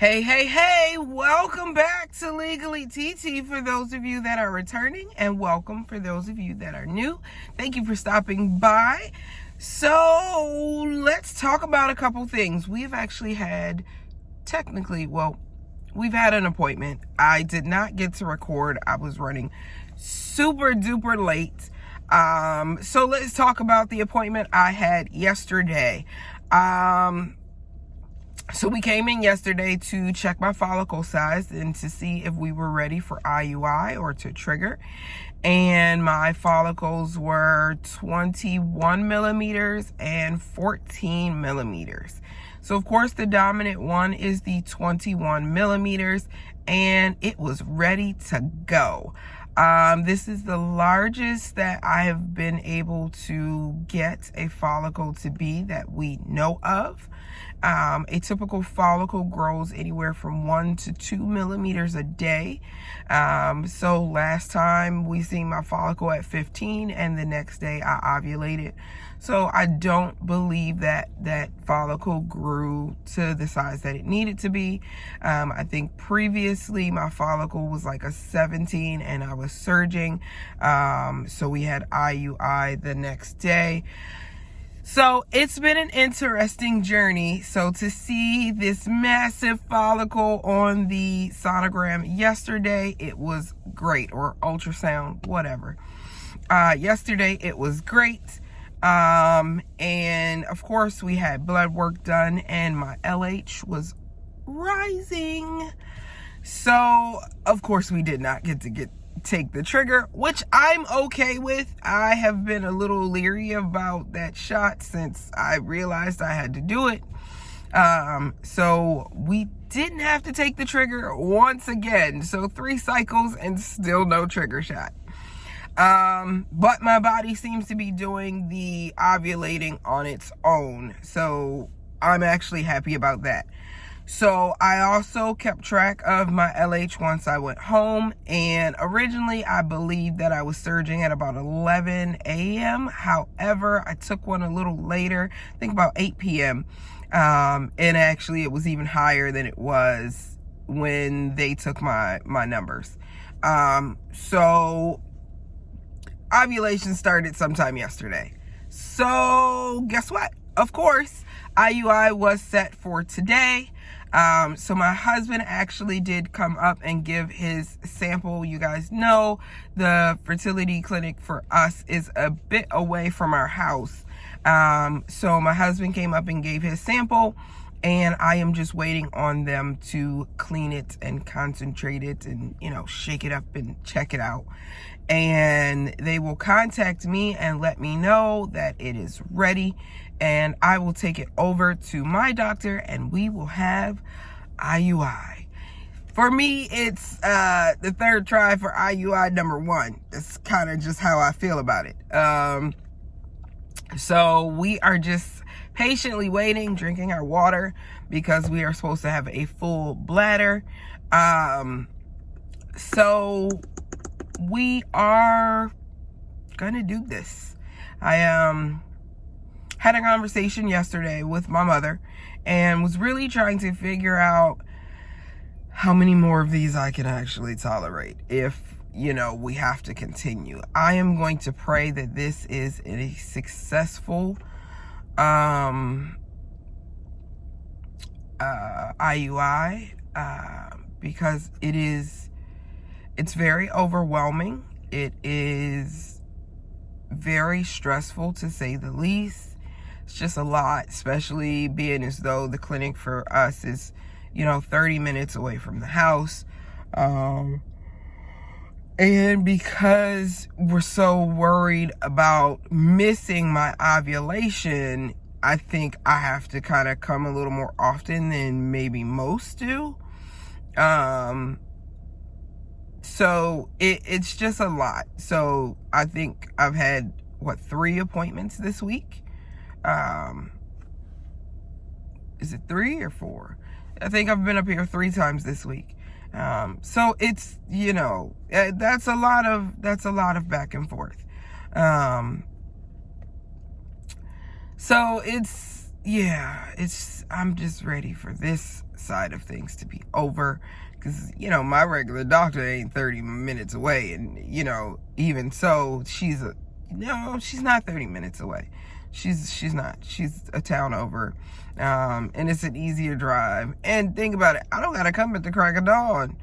Hey, welcome back to Legally TT for those of you that are returning, and welcome for those of you that are new. Thank you for stopping by. So let's talk about a couple things. We've actually had, we've had an appointment. I did not get to record. I was running super duper late. So let's talk about the appointment I had yesterday. So we came in yesterday to check my follicle size and to see if we were ready for IUI or to trigger. And my follicles were 21 millimeters and 14 millimeters. So of course the dominant one is the 21 millimeters, and it was ready to go. This is the largest that I have been able to get a follicle to be that we know of. A typical follicle grows anywhere from 1 to 2 millimeters a day. So last time we seen my follicle at 15, and the next day I ovulated. So I don't believe that that follicle grew to the size that it needed to be. I think previously my follicle was like a 17 and I was surging. So we had IUI the next day. So it's been an interesting journey. So to see this massive follicle on the sonogram yesterday, it was great, or ultrasound, whatever. Yesterday it was great. And of course we had blood work done and my LH was rising. So of course we did not get to take the trigger, which I'm okay with. I have been a little leery about that shot since I realized I had to do it. So we didn't have to take the trigger once again. So 3 cycles and still no trigger shot. But my body seems to be doing the ovulating on its own. So I'm actually happy about that. So I also kept track of my LH once I went home, and originally I believed that I was surging at about 11 a.m. However, I took one a little later, I think about 8 p.m. And actually it was even higher than it was when they took my numbers. So ovulation started sometime yesterday. So guess what? Of course, IUI was set for today. So my husband actually did come up and give his sample. You guys know the fertility clinic for us is a bit away from our house. So my husband came up and gave his sample, and I am just waiting on them to clean it and concentrate it and, shake it up and check it out. And they will contact me and let me know that it is ready, and I will take it over to my doctor and we will have IUI. For me, it's the third try for IUI number 1. That's kind of just how I feel about it. So we are just patiently waiting, drinking our water, because we are supposed to have a full bladder. So we are gonna do this. I had a conversation yesterday with my mother and was really trying to figure out how many more of these I can actually tolerate if, we have to continue. I am going to pray that this is a successful IUI, because it's very overwhelming. It is very stressful, to say the least. It's just a lot, especially being as though the clinic for us is, 30 minutes away from the house. And because we're so worried about missing my ovulation, I think I have to kind of come a little more often than maybe most do. So it's just a lot. So I think I've had 3 appointments this week. Is it 3 or 4? I think I've been up here 3 times this week. So it's, that's a lot of back and forth. So I'm just ready for this side of things to be over, because, you know, my regular doctor ain't 30 minutes away, and, you know, even so, she's not 30 minutes away. She's not. She's a town over, and it's an easier drive. And think about it, I don't gotta come at the crack of dawn.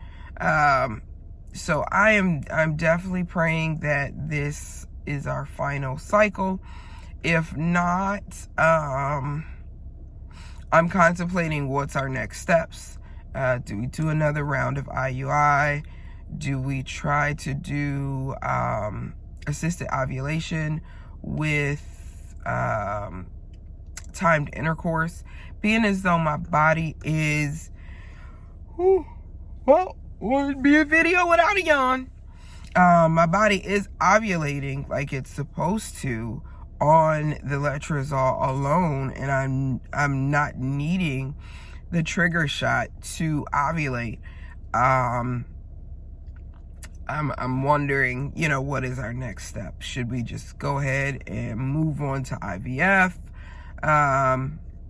So I'm definitely praying that this is our final cycle. If not, I'm contemplating what's our next steps. Do we do another round of IUI? Do we try to do assisted ovulation with timed intercourse? Being as though my body is, well, would be a video without a yawn. My body is ovulating like it's supposed to on the letrozole alone, and I'm not needing the trigger shot to ovulate. I'm wondering, you know, what is our next step? Should we just go ahead and move on to IVF?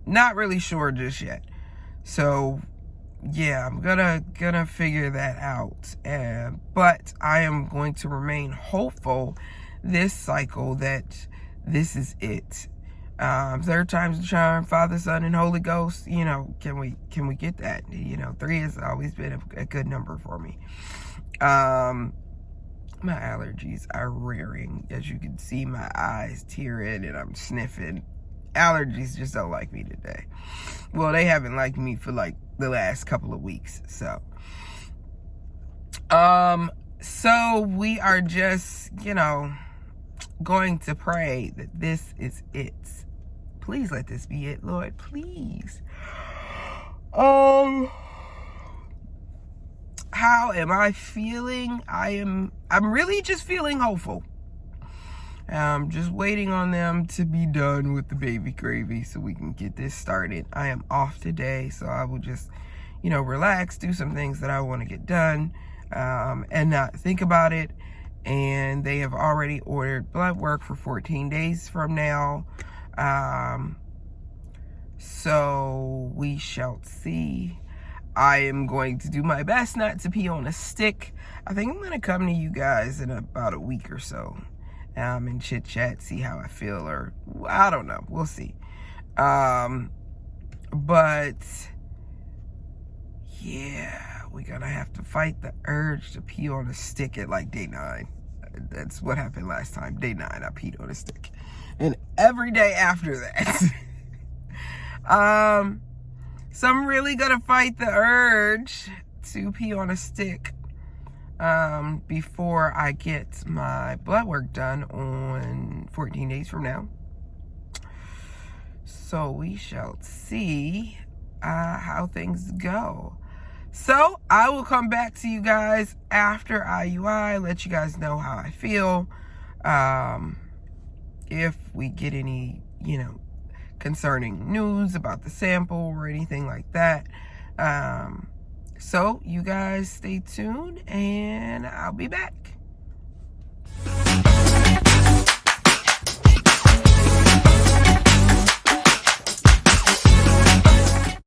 Not really sure just yet. So yeah, I'm gonna figure that out. But I am going to remain hopeful this cycle that this is it. Third time's the charm, Father, Son, and Holy Ghost. You know, can we get that? You know, 3 has always been a good number for me. My allergies are rearing. As you can see, my eyes tearing and I'm sniffing. Allergies just don't like me today. Well, they haven't liked me for like the last couple of weeks. So we are just, you know, going to pray that this is it. Please let this be it, Lord, please. How am I feeling? I'm really just feeling hopeful. Just waiting on them to be done with the baby gravy so we can get this started. I am off today, so I will just, you know, relax, do some things that I want to get done, and not think about it. And they have already ordered blood work for 14 days from now. So we shall see. I am going to do my best not to pee on a stick. I think I'm going to come to you guys in about a week or so. And chit chat, see how I feel, or I don't know. We'll see. But yeah, we're gonna have to fight the urge to pee on a stick at like day 9. That's what happened last time. Day 9, I peed on a stick. And every day after that. So I'm really gonna fight the urge to pee on a stick before I get my blood work done on 14 days from now. So we shall see how things go. So I will come back to you guys after IUI, let you guys know how I feel. If we get any, you know, concerning news about the sample or anything like that. So you guys stay tuned and I'll be back.